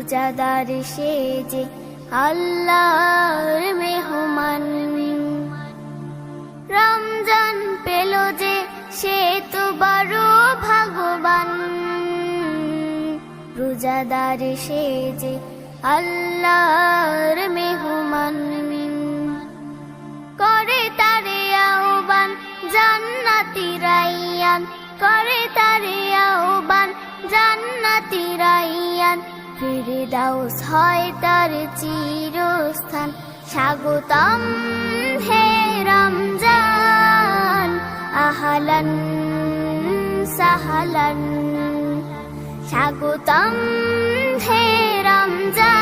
রোজাদার সে যে আল্লাহর মেহমান। রমজান পেল যে সে তো বড় ভাগ্যবান। রোজাদার সে যে আল্লাহর মেহমান। করে তারে আহ্বান জান্নাতি রাইয়ান, করে তারে আহ্বান জান্নাতি রাইয়ান। ফিরদাউস হয় তার চিরস্থান। স্বাগতম হে রমজান, আহলান সাহলান। স্বাগতম হে রমজান।